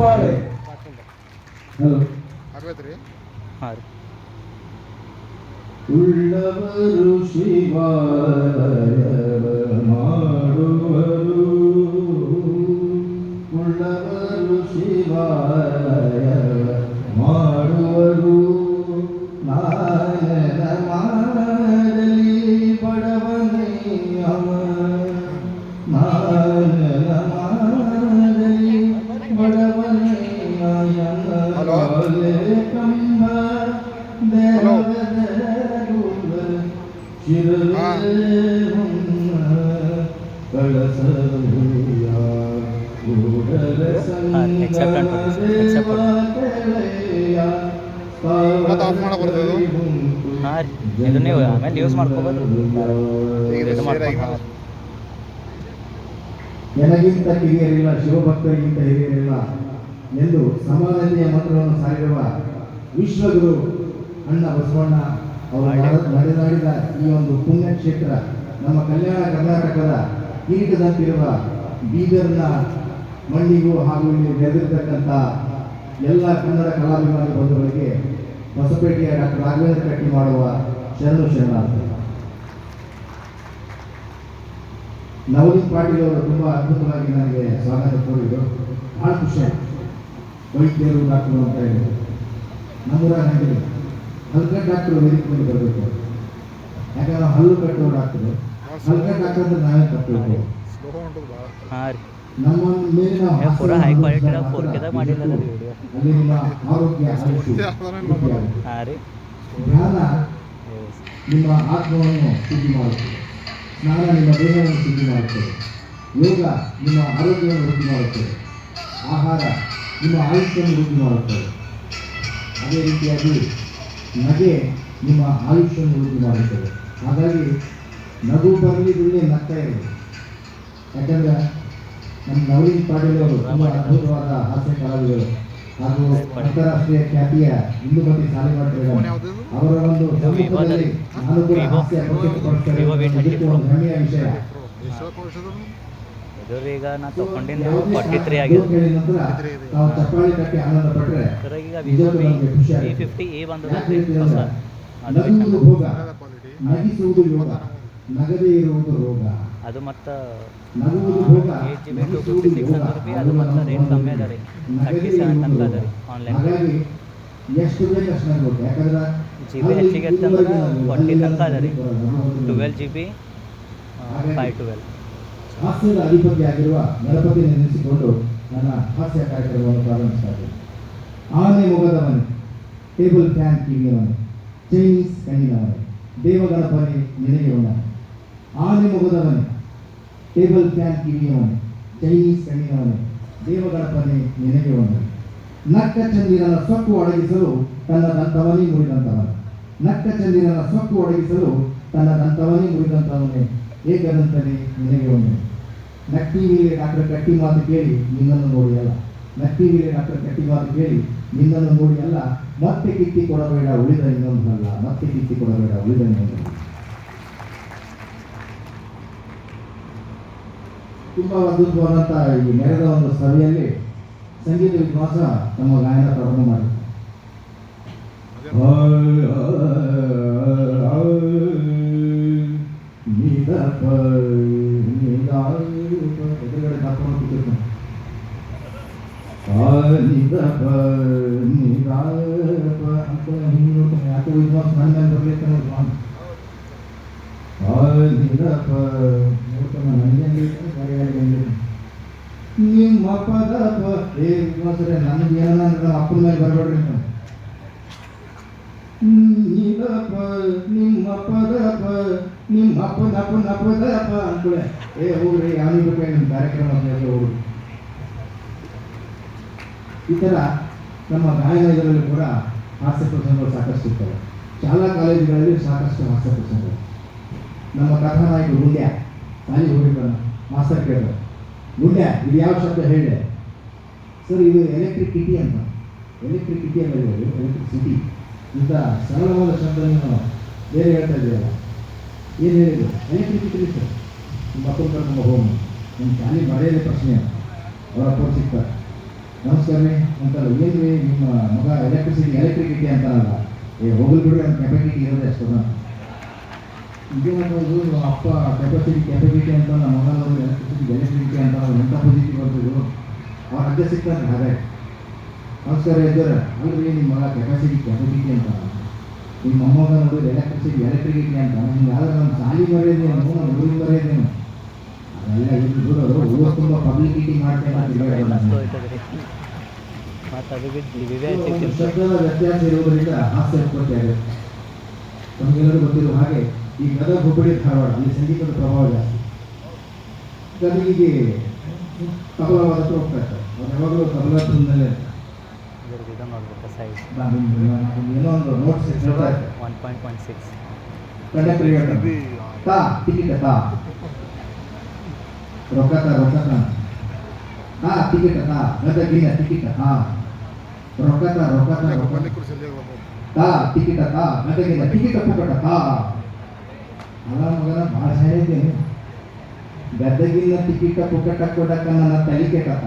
ಕುಪ್ಪಾಳೆ. Hello ಆಗ್ಬೇಕ್ರಿ. ಹಾಂ ರೀ. ಉಳ್ಳವರು ಶಿವಾಲಯ ಮಾಡುವರು, ಉಳ್ಳವರು ಶಿವಾಲಯ ಮಾಡುವರು. ನಾಯನ ಮಾಡಲಿ ಬಡವನೇ ಅವ, ನಾಯನ ಮಾಡಲಿ ಬಡವನೇ ನಾಯನ ಕಂಬ ದೇವದ ಹಾಂ ರೀ. ಇದು ನೀವು ಆಮೇಲೆ ಯೂಸ್ ಮಾಡ್ಕೋಬೋದು. ನನಗಿಂತ ಕಿರಿಯರಿಲ್ಲ, ಶಿವಭಕ್ತರಿಗಿಂತ ಹಿರಿಯರಿಲ್ಲ ಎಂದು ಸಮಾನತೆಯ ಮಂತ್ರವನ್ನು ಸಾರಿರುವ ವಿಶ್ವಗುರು ಅಣ್ಣ ಬಸವಣ್ಣ ಅವರು ನಡೆದಾಡಿದ ಈ ಒಂದು ಪುಣ್ಯಕ್ಷೇತ್ರ ನಮ್ಮ ಕಲ್ಯಾಣ ಕರ್ನಾಟಕದ ಕಿರೀಟದಂತಿರುವ ಬೀದರ್ನ ಮಣ್ಣಿಗೂ ಹಾಗೂ ಇಲ್ಲಿ ಬೆಳೆದಿರ್ತಕ್ಕಂಥ ಎಲ್ಲ ಕನ್ನಡ ಕಲಾಭಿಮಾನಿ ಬಂಧುಗಳಿಗೆ ಹೊಸಪೇಟೆಯ ಡಾಕ್ಟರ್ ರಾಘವೇಂದ್ರ ಕಟ್ಟಿ ಮಾಡುವ ಶರಣು ಶರಣಾರ್ಥಿ. ನವದೀಪ್ ಪಾಟೀಲ್ ಅವರು ತುಂಬ ಅದ್ಭುತವಾಗಿ ನನಗೆ ಸ್ವಾಗತ ಕೋರಿದರು. ಭಾಳ ಖುಷಿ ಆಯಿತು. ವೈದ್ಯರು ಡಾಕ್ಟರ್ ಅಂತ ಹೇಳಿದರು. ನಮ್ಮೂರ ನನಗೆ ಹಲ್ಕಟ್ ಡಾಕ್ಟರ್ ವೇದಿಕೆಯಲ್ಲಿ ಬರಬೇಕು. ಯಾಕಂದ್ರೆ ನಾವು ಹಲ್ಲು ಕಟ್ಟುವ ಡಾಕ್ಟರು, ಹಲ್ಕಟ್ ಡಾಕ್ಟರ್ ಅಂದ್ರೆ ನಾವೇ ತಪ್ಪಬೇಕು. ಹಾಂ ರೀ. ನಮ್ಮ ಮೇಲೆ ನಾವು ಪೂರಾ ಹೈ ಕ್ವಾಲಿಟಿ 4K ಮಾಡಿಲ್ಲ ಅದು ವಿಡಿಯೋ. ಅಲ್ಲಿ ನಿಮ್ಮ ಆರೋಗ್ಯ ಹಾಂ ರೀ. ಧ್ಯಾನ ನಿಮ್ಮ ಆತ್ಮವನ್ನು ಶುದ್ಧಿ ಮಾಡುತ್ತದೆ, ಸ್ನಾನ ನಿಮ್ಮ ದೇಹವನ್ನು ಶುದ್ಧಿ ಮಾಡುತ್ತದೆ, ಯೋಗ ನಿಮ್ಮ ಆರೋಗ್ಯವನ್ನು ವೃದ್ಧಿ ಮಾಡುತ್ತದೆ, ಆಹಾರ ನಿಮ್ಮ ಆಯುಷ್ಯವನ್ನು ವೃದ್ಧಿ ಮಾಡುತ್ತದೆ. ಅದೇ ರೀತಿಯಾಗಿ ನಗೆ ನಿಮ್ಮ ಆಯುಷ್ಯವನ್ನು ವೃದ್ಧಿ ಮಾಡುತ್ತದೆ. ಹಾಗಾಗಿ ನಗು ಬರಲಿ ಬಿಡಲಿ ನಗ್ತಾ ಇರಲಿ. ಯಾಕಂದರೆ ನಮ್ಮ ನವದೀಪ್ ಪಾಟೀಲ್ ಅವರು ತುಂಬ ಅದ್ಭುತವಾದ ಹಾಸ್ಯ ಕಲಾವಿದರು ಹಾಗೂ ಅಂತಾರಾಷ್ಟ್ರೀಯ ಖ್ಯಾತಿಯ ಹಿಂದೂಮತಿ ಸಾಲಿಮಠರು. ಅವರ ಒಂದು ಸಮ್ಮುಖದಲ್ಲಿ ನಾನು ಕೂಡ ಹಾಸ್ಯ ಪ್ರಸ್ತುತಪಡಿಸ್ತೇನೆ. ಒಂದು ಹೆಮ್ಮೆಯ ವಿಷಯ. ಈಗ ನಾ ತಗೊಂಡಿದ್ದು 43 ಆಗಿದೆ. ನಾವು ಚಪ್ಪಾಳಿ ಕಟ್ಟಿ ಆನಂದ ಪಟ್ಟರೆ ಈಗ V50A ಬಂದದ್ರಿ ಹೊಸ. ನಗುವುದು ಭೋಗ, ನಗಿಸುವುದು ಯೋಗ, ನಗದೇ ಇರುವುದು ರೋಗ. ಅದು ಮತ್ತು ನಗುವುದು ಭೋಗ, 8GB 256 ರೂಪಾಯಿ. ಅದು ಮತ್ತು ರೇಟ್ ಕಮ್ಮಿ ಅದ ರೀ, 37 ತನಕ ಅದ ರೀ ಆನ್ಲೈನ್. ಹಾಗಾಗಿ ಎಷ್ಟು ಬೇಕು ಅಷ್ಟು ನಗಬೇಕು. ಯಾಕಂದ್ರೆ GB ಹೆಚ್ಚಿಗೆ ಇರ್ತಂದ್ರೆ 40 ತನಕ ಅದ ರೀ. 12GB 512. ಹಾಸ್ಯದ ಅಧಿಪತಿ ಆಗಿರುವ ಗಣಪತಿ ನೆನೆಸಿಕೊಂಡು ನನ್ನ ಹಾಸ್ಯ ಕಾರ್ಯಕ್ರಮವನ್ನು ಪ್ರಾರಂಭಿಸುತ್ತಾರೆ. ಆನೆ ಮೊಗದವನೇ, ಟೇಬಲ್ ಫ್ಯಾನ್ ಕಿವಿಯವನೇ, ಚೈನೀಸ್ ಕಣ್ಣಿನವನೇ, ದೇವಗಣಪನೇ ನಿನಗೆ ಒಂದನೆ. ಆನೆ ಮೊಗದವನೇ, ಟೇಬಲ್ ಫ್ಯಾನ್ ಕಿವಿಯವನೇ, ಚೈನೀಸ್ ಕಣ್ಣಿನವನೇ, ದೇವಗಣಪನೇ ನಿನಗೆ ಒಂದನೆ. ನಕ್ಕ ಚಂದಿರನ ಸೊಕ್ಕು ಒಡಗಿಸಲು ತನ್ನ ದಂತವನೇ ಮುರಿದಂತವನೇ, ನಕ್ಕ ಚಂದಿರನ ಸೊಕ್ಕು ಒಡಗಿಸಲು ತನ್ನ ದಂತವನೇ ಮುರಿದಂತವನೇ, ಏಕದಂತನೇ ನಿನಗೆ ಒಂದನೆ. ನಟ್ಟಿವಿಲೆ ಡಾಕ್ಟರ್ ಕಟ್ಟಿ ಮಾತು ಕೇಳಿ ನಿನ್ನನ್ನು ನೋಡಿ ಅಲ್ಲ, ನಟ್ಟಿವಿಲೆ ಡಾಕ್ಟರ್ ಕಟ್ಟಿ ಮಾತು ಕೇಳಿ ನಿನ್ನನ್ನು ನೋಡಿ ಅಲ್ಲ, ಮತ್ತೆ ಕಿತ್ತಿ ಕೊಡಬೇಡ ಉಳಿದ ಇನ್ನೊಂದಲ್ಲ, ಮತ್ತೆ ಕಿತ್ತಿ ಕೊಡಬೇಡ ಉಳಿದ ಇನ್ನೊಂದಲ್ಲ. ತುಂಬ ಅದ್ಭುತವಾದಂಥ ಈ ನೆರೆದ ಒಂದು ಸಭೆಯಲ್ಲಿ ಸಂಗೀತ ವಿದ್ವಾಂಸ ತಮ್ಮ ಗಾಯನ ಪ್ರಾರಂಭ ಮಾಡಿದ್ದಾರೆ. ಎದುರುಗಡೆ ಕಾಕೊಂಡು ಕೂತಿರ್ತಾನೆ. ಅಂತ ಹಿಂಗೆ ನೋಡ್ತಾನೆ. ಯಾಕೆ ವಿದ್ವಾಂಸ ನನ್ನ ಮೇಲೆ ಬರಲಿಕ್ಕೆ ನೋಡ್ತಾನೆ. ನೋಡ್ತಾನೆ ನನಗೆ ನಿಮ್ಮ ಪದ ವಿದ್ವಾಂಸರೇ ನನಗೆ ಏನೋ ನನ್ನ ಅಪ್ಪನ ಮೇಲೆ ಬರಬೇಡ್ರಿ ಅಂತ. ನಿಮ್ಮ ಪದಪ ನಿಮ್ಮ ಅಪ್ಪನಪ್ಪ ಅಂದ್ಕೊಳ್ಳೆ ಹೋಗ್ರಿ ಯಾವನಿಗೆ ಬೇಕಾಗಿ ನಿಮ್ಮ ಕಾರ್ಯಕ್ರಮ ಹೋಗ್ರಿ. ಈ ಥರ ನಮ್ಮ ಗಾಯನ ಇದರಲ್ಲಿ ಕೂಡ ಹಾಸ್ಯ ಪ್ರಸಂಗಗಳು ಸಾಕಷ್ಟು ಇರ್ತವೆ. ಶಾಲಾ ಕಾಲೇಜುಗಳಲ್ಲಿ ಸಾಕಷ್ಟು ಹಾಸ್ಯ ಪ್ರಸಂಗಗಳು. ನಮ್ಮ ಕಥಾನಾಯಕ ಗುಂಡ್ಯ ಸಾಲಿ ಹೋಗಿರ್ತಾನೆ, ಮಾಸ್ತರ್ ಕೇಳ್ತಾರೆ, ಗುಂಡ್ಯ ಇದು ಯಾವ ಶಬ್ದ ಹೇಳಿದೆ ಸರ್? ಇದು ಎಲೆಕ್ಟ್ರಿಸಿಟಿ ಅಂತ. ಎಲೆಕ್ಟ್ರಿಸಿಟಿ ಅಂತ ಹೇಳಿ ಎಲೆಕ್ಟ್ರಿಸಿಟಿ ಇಂಥ ಸರಳವಾದ ಶಬ್ದವನ್ನು ಬೇರೆ ಹೇಳ್ತಾ ಇದೆಯಲ್ಲ, ಏನು ಹೇಳಿದ್ರು? Electricity sir. ನಿಮ್ಮ ಮಕ್ಕಳು ಕರ್ಕೊಂಡು ಹೋಗಿ ನಿಮ್ಮ ಶಾಲೆ ಮರೆಯದೇ ಪ್ರಶ್ನೆ ಅವರ ಅಪ್ಪ ಸಿಗ್ತಾರೆ. ನಮಸ್ಕಾರ ರೀ ಅಂತಲ್ಲ, ಏನು ರೀ ನಿಮ್ಮ ಮಗ ಎಲೆಕ್ಟ್ರಿಸಿಟಿ ಅಂತಾರಲ್ಲ, ಹೋಗಲ್ ಬಿಡ್ರಿ ಅಂತ ಕೆಪಾಸಿಟಿ ಇರೋದೇ ಅಷ್ಟದ. ಇದೇನದು ಅಪ್ಪ ಕೆಪಾಸಿಟಿ ಅಂತ ನಮ್ಮ ಮಗನವರು ಎಲೆಕ್ಟ್ರಿಸಿಟಿ ಅಂತ ಎಂಥ ಪಾಸಿಟಿವ್ ಬರ್ಬೋದು, ಅವ್ರ ಅಡ್ಡ ಸಿಗ್ತಾರೆ ಹಾಗಾಗಿ. ನಮಸ್ಕಾರ ಇದ್ದಾರೆ ಅಲ್ರಿ ನಿಮ್ಮ ಮಗ ಕೆಪಾಸಿಟಿ ಅಂತ, ನಿಮ್ಮ ಮೊಮ್ಮಗ ನೋಡಿದ್ರೆ ಎಲೆಕ್ಟ್ರಿಸಿಟಿ ಅಂತ, ನಿಮ್ಗೆ ಯಾವ್ದಾರು ನಮ್ಮ ಸಾಲಿ ಮರ್ಯಾದೇನು ನಮ್ಮ ಊರಿಗೆ ಮರ್ಯಾದೇನು ಅದೆಲ್ಲ ಇಲ್ಲಿ ಬಿಡೋದು. ಊರು ತುಂಬ ಪಬ್ಲಿಸಿಟಿ ಮಾಡ್ತೇನೆ ಶಬ್ದದ ವ್ಯತ್ಯಾಸ ಇರುವುದರಿಂದ ಹಾಸ್ಯ ಉತ್ಪತ್ತಿ ಆಗುತ್ತೆ. ನಮಗೆಲ್ಲರೂ ಗೊತ್ತಿರುವ ಹಾಗೆ ಈ ಗದಗ, ಹುಬ್ಬಳ್ಳಿ, ಧಾರವಾಡ ಅಲ್ಲಿ ಸಂಗೀತದ ಪ್ರಭಾವ ಜಾಸ್ತಿ. ಗದಗಿಗೆ ತಬಲವಾದ ಹೋಗ್ತಾ ಇರ್ತಾರೆ, ಅವ್ರು ಯಾವಾಗಲೂ ತಬಲಾ ತುಂದಲೇ ಏನೋ ಒಂದು ನೋಟ್ಸ್ ಹೇಳ್ತಾ ಇರ್ತಾರೆ. 1.16 ಕಂಡಕ್ಟರ್ ಹೇಳ್ತಾರೆ, ತಾ ಟಿಕೆಟ್ ತಾ ರೊಕ್ಕ ತಾ ಟಿಕೆಟ್ ತಾ ಗದಗಿನ ಟಿಕೆಟ್ ತಾ ರೊಕ್ಕ ತಾ ಟಿಕೆಟ್ ತಾ ಗದಗಿನ ಟಿಕೆಟ್ ಪುಕ್ಕಟ ತಾ. ಅಲ್ಲ ಮಗನ ಭಾಳ ಹೇಳಿದ್ದೇನೆ, ಗದಗಿನ ಟಿಕೆಟ್ ಪುಕ್ಕಟ ಕೊಡಕ ನನ್ನ ತಲೆ ಕೆಟ್ಟತ,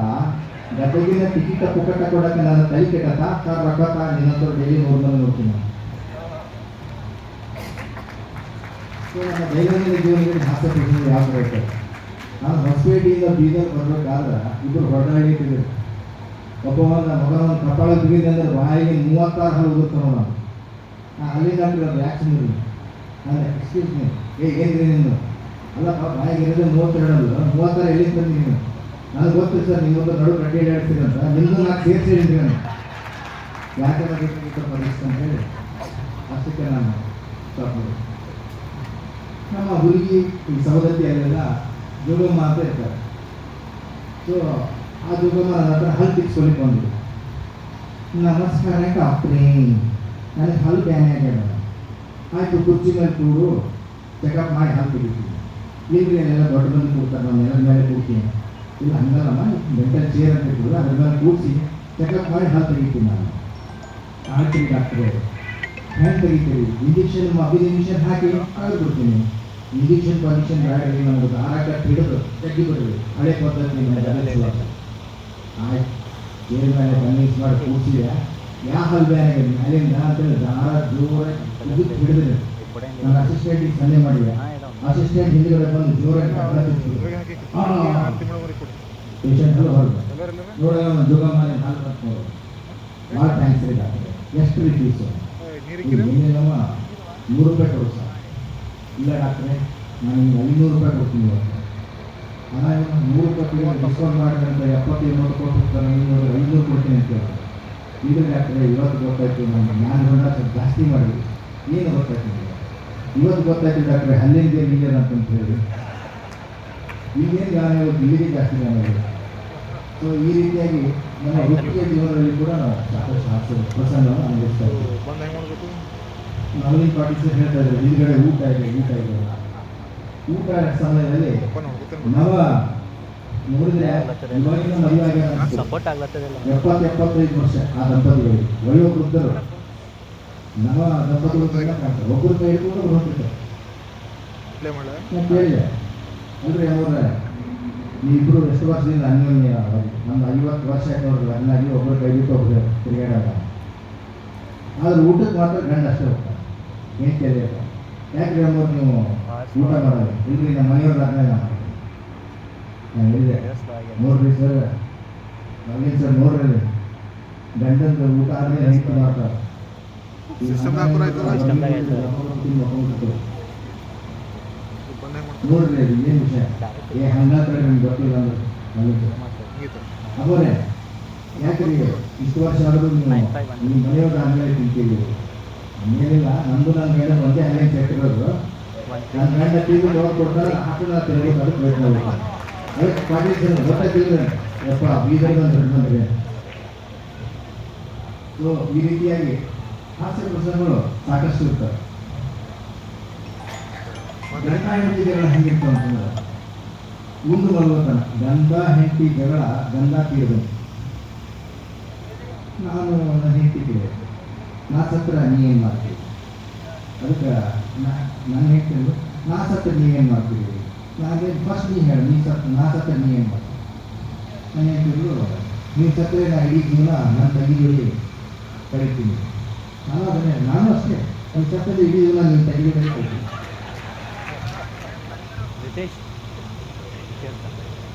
ಗದಗಿನ ಟಿಕೆಟ್ ಪುಕ್ಕಟ ಕೊಡಕ ನನ್ನ ತಲೆ ಕೆಟ್ಟತ, ರೊಕ್ಕ ತಾ ನಿನ್ನಂತವ್ರು ಡೈಲಿ ನೋಡ್ತೀನಿ. ಸೊ ನನ್ನ ದೈನಂದಿನ ಜೀವನದಲ್ಲಿ ಹಾಸ್ಯ ಪ್ರಶ್ನೆ ಯಾವ ಥರ ಇರ್ತದೆ. ನಾನು ಹೊಸಪೇಟೆಯಿಂದ ಬೀದರ್ ಬರ್ಬೇಕಾದ್ರೆ ಇಬ್ಬರು ಹೊಡೆದಾಡಿಟ್ಟಿದ್ರು. ಒಬ್ಬ ಮಗನ ಕಪಾಳ ಬಿಗಿದೆ ಅಂದ್ರೆ ಬಾಯಿಗೆ 36 ಹಲ್ಲು ಉದುರ್ತಾವ. ನಾನು ಅಲ್ಲಿಂದ ರಿಯಾಕ್ಷನ್ ಇರಲಿ, ನಾನು ಎಕ್ಸ್ಕ್ಯೂಸ್ ಮೀ ಏನ್ರಿ ನಿಂದು ಅಲ್ಲಪ್ಪ ಬಾಯಿಗೆ ಇರೋದೇ 32 ಅಲ್ಲ 36 ಎಲ್ಲಿ ಬಂದು ನೀವು, ನನಗೆ ಗೊತ್ತು ಸರ್ ನಿಮ್ಮೊಂದು ನಡು ಕಡ್ಡಿ ಹೇಳ್ತೀರಿ ಅಂತ, ನಿಮ್ಮದು ನಾನು ಸೇರಿಸಿ ಹೇಳಿದ್ರಿ ನಾನು ಯಾಕೆ ಪರೀಕ್ಷೆ ಅಂತ ಹೇಳಿ ಅಷ್ಟಕ್ಕೆ ನಾನು ಸ್ಟಾಪ್ ಮಾಡಿ. ನಮ್ಮ ಹುಡುಗಿ ಈ ಸವದತ್ತಿಯಲ್ಲೆಲ್ಲ ಜೋಗಮ್ಮ ಅಂತ ಇರ್ತಾರೆ. ಸೊ ಆ ಜೋಗಮ್ಮ ನನ್ನ ಹತ್ರ ಹಲ್ಲು ತಿಕ್ಸ್ಕೊಲಿಕ್ಕೆ ಬಂದರು. ನಮಸ್ಕಾರ ಡಾಕ್ಟ್ರೇ, ನನಗೆ ಹಲ್ಲು ಬ್ಯಾನೆ ಆಗ್ಯಾದ. ಆಯಿತು ಕುರ್ಚಿ ಮೇಲೆ ಕೂಡು, ಚೆಕಪ್ ಮಾಡಿ ಹಲ್ಲು ತೆಗಿತೀನಿ. ಇಲ್ರಿ ಅಲ್ಲೆಲ್ಲ ದೊಡ್ಡ ಮಂದಿ ಕೂಡ್ತಾರೆ, ನಮ್ಮ ನೆಲದ ಮೇಲೆ ಕೂಡ್ತೀನಿ. ಇಲ್ಲ ಹಂಗಲ್ಲಮ್ಮ, ಮೆಂಟಲ್ ಚೇರ್ ಅಂತ ಇರ್ತದೆ ಅದ್ರ ಮೇಲೆ ಕೂಡಿಸಿ ಚೆಕಪ್ ಮಾಡಿ ಹಲ್ಲು ತೆಗಿತೀನಿ ನಾನು. ಆಗ್ತೀನಿ ಡಾಕ್ಟ್ರೇ, ಹ್ಯಾಂಗೆ ತೆಗಿತೀರಿ? ಇಂಜೆಕ್ಷನ್ ಹಾಕಿ ಕಳೆದು ಬಿಡ್ತೀನಿ. ಇಂಜೆಕ್ಷನ್ ಬೇಡ, ನಮ್ಗೆ ದಾರ ಹಿಡಿದು ತೆಗಿ ಬಿಡ್ರಿ, ಹಳೆ ಪದ್ಧತಿ ಆಯ್ತು. ಏರ್ ಮೇಲೆ ಕನ್ವಿನ್ಸ್ ಮಾಡಿ ಕೂಡಿಸಿದೆ. ಯಾವ ಹಲ್ಲು ಬ್ಯಾನ್ ಆಗಿದೆ ಮೇಲಿಂದ ಅಂತೇಳಿ ದಾರ ಜೋರಾಗಿ ಹಿಡಿದ್ರೆ ನಾನು ಅಸಿಸ್ಟೆಂಟಿಗೆ ಸನ್ನೆ ಮಾಡಿದೆ. ಅಸಿಸ್ಟೆಂಟ್ ಹಿಂದ್ಗಡೆ ಬಂದು ಜೋರಾಗಿ ಪೇಷಂಟ್ ಹಲ್ಲು ಹೊರಗೆ ನೋಡ ಜೋಗಮ್ಮ ಹಾಲು ಬರ್ತಾರೆ. ಭಾಳ ಥ್ಯಾಂಕ್ಸ್ ರೀ ಡಾಕ್ಟ್ರೆ. ಎಷ್ಟು ರೀ ಫೀಸು? ಏನೇನಮ್ಮ 100 ರೂಪಾಯಿ ಕೊಡು ಸರ್. ಇಲ್ಲ ಡಾಕ್ಟ್ರೆ, ನಾನು ನಿಮ್ಗೆ 500 ರೂಪಾಯಿ ಕೊಡ್ತೀನಿ ಇವತ್ತು. ಅಲ್ಲ 100 ರೂಪಾಯಿ ಡಿಸ್ಕೌಂಟ್ ಮಾಡಿದ್ರೆ ಅಂತ 70-80 ಕೊಟ್ಟಿರ್ತಾರೆ, ನೀವು 500 ಕೊಡ್ತೀನಿ ಅಂತ ಹೇಳಿ. ಇಲ್ಲ ಡಾಕ್ಟ್ರೆ, ಇವತ್ತು ಗೊತ್ತಾಯ್ತು, ನಾನು ಸ್ವಲ್ಪ ಜಾಸ್ತಿ ಮಾಡಿದ್ವಿ. ಏನು ಗೊತ್ತಾಯ್ತು ನಿಮಗೆ? ಇವತ್ತು ಗೊತ್ತಾಯ್ತು ಡಾಕ್ಟ್ರೆ, ಹಲ್ಲಿಂದ ಇಲ್ಲಿದೆ ಅಂತಂತ ಹೇಳಿ. ಈಗೇನು ಗಾನ ಇವತ್ತು ಇಲ್ಲಿಗೆ ಜಾಸ್ತಿ ಗಾನ ಇದೆ. ಸೊ ಈ ರೀತಿಯಾಗಿ ನಮ್ಮ ವೃತ್ತಿಯ ಜೀವನದಲ್ಲಿ ಕೂಡ ನಾವು ಸಾಕಷ್ಟು ಹಾಸ್ಯ ಪ್ರಸಂಗವನ್ನು ಅನುಭವಿಸ್ತಾ ಇದ್ದೀವಿ. ನವೀನ್ ಪಾಟೀಲ್ ಸರ್ ಹೇಳ್ತಾ ಇದ್ದಾರೆ, ಹಿಂದ್ಗಡೆ ಊಟ ಇದೆ. ಊಟ ಸಮಯದಲ್ಲಿ ನಾವು ನೋಡಿದ್ರೆ ಇವಾಗಿನ ಮದುವೆ ಆಗ್ಯಾರ 70-75 ವರ್ಷ ಆ ದಂಪತಿಗಳಿಗೆ, ವಯೋವೃದ್ಧರು ನವ ದಂಪತಿಗಳು ಕಾಣ್ತಾರೆ. ಒಬ್ಬರು ಕೈ ಹಿಡ್ಕೊಂಡು ಹೊರಟಿರ್ತಾರೆ. ನಾನು ಕೇಳಿದೆ, ಅಲ್ರಿ ಅವ್ರ ನೀವಿಬ್ಬರು ಎಷ್ಟು ವರ್ಷದಿಂದ ಅನ್ಯೋನ್ಯ? ನಮ್ದು 50 ವರ್ಷ ಆಯ್ತು ಅವ್ರಿಗೆ ಅನ್ನಾಗಿ, ಒಬ್ಬರು ಕೈ ಬಿಟ್ಟು ಒಬ್ಬರು ತಿರುಗಾಡಲ್ಲ. ಆದ್ರೆ ಊಟಕ್ಕೆ ಮಾತ್ರ ಗಂಡ ಅಷ್ಟೇ ಹೋಗ್ತಾರೆ. ಏನು ಕೇಳಿದೆ, ಯಾಕೆ ಅಮ್ಮವ್ರು ನೀವು ಊಟ ಮಾಡೋದು? ಇಲ್ರಿ ನಮ್ಮ ಮನೆಯವ್ರ ಲಗ್ನ ಮಾಡಿ. ನಾನು ಹೇಳಿದೆ, ನೋಡ್ರಿ ಸರ್, ನವೀನ್ ಸರ್ ನೋಡ್ರಿ, ಗಂಡಂದು ಊಟ ಆದ್ಮೇಲೆ ಹೆಂಗೆ ಮಾಡ್ತಾರೆ. ನೋಡ್ರಿ ಅದು ಏನು ವಿಷಯ ಹಂಗಾದ್ರೆ ನಿಮ್ಗೆ ಗೊತ್ತಿಲ್ಲ ಅಂದ್ರೆ ಅವರೇ ಯಾಕ್ರಿ ಇಷ್ಟು ವರ್ಷ ಆದರೂ ನೀವು ನಿಮ್ಮ ಮನೆಯವ್ರ ಆಮೇಲೆ ತಿಂತೀವಿ. ಏನಿಲ್ಲ, ನಮ್ಮದು ನನ್ನ ಮೇಲೆ ಒಂದೇ ಅಲ್ಲೇ ಕೆಟ್ಟಿರೋದು. ನನ್ನ ಗಂಡ ಟಿವಿ ನೋಡ್ಕೊಡ್ತಾರೆ, ಹಾಕಿದ ತಿರುಗೋದು ಅದಕ್ಕೆ ಬೇಕಾಗುತ್ತೆ. ಅದಕ್ಕೆ ಪಾಟೀಲ್ ಸರ್ ಗೊತ್ತಾಗಿಲ್ಲ ಯಪ್ಪ ಬೀದರ್ ಬಂದ್ರೆ. ಸೊ ಈ ರೀತಿಯಾಗಿ ಹಾಸ್ಯ ಪ್ರಸಂಗಗಳು ಸಾಕಷ್ಟು ಇರ್ತವೆ. ಗಂಡ ಹೆಂಡತಿ ಜಗಳ ಹೆಂಗಿತ್ತು ಅಂತಂದ್ರೆ ಒಂದು ಮಲ್ವತನ, ಗಂಡ ಹೆಂಡತಿ ಜಗಳ ಗಂಧ ತೀರ್ಬೇಕು. ನಾನು ನನ್ನ ಹೆಂಡತಿ ಕೇಳಿದೆ, ನಾ ಸತ್ರ ನೀ ಏನು ಮಾಡ್ತೀವಿ? ಅದಕ್ಕೆ ನನ್ನ ಹೆಂಡತಿ ನಾ ಸತ್ರ ನೀವೇನು ಮಾಡ್ತೀವಿ? ನಾನು ಫಸ್ಟ್ ನೀ ಹೇಳಿ, ನಾ ಸತ್ರ ನೀ ಏನು ಮಾಡ್ತೀವಿ? ನನ್ನ ಹೆಂಡತಿಗಳು ನೀವು ಸತ್ತರೆ ನಾ ಇಡೀ ಜೀವನ ನನ್ನ ತಂಗಿ ಜೋಡಿ ಕಳಿತೀನಿ. ನಾನು ಅಷ್ಟೇ ನನ್ನ ಸತ್ತಲ್ಲಿ ಇಡೀ ಜೀವನ ನಿಮ್ಮ ತಂಗಿ ಜೋಡಿ ಕಳಿತೀನಿ. ರಿತೇಶ್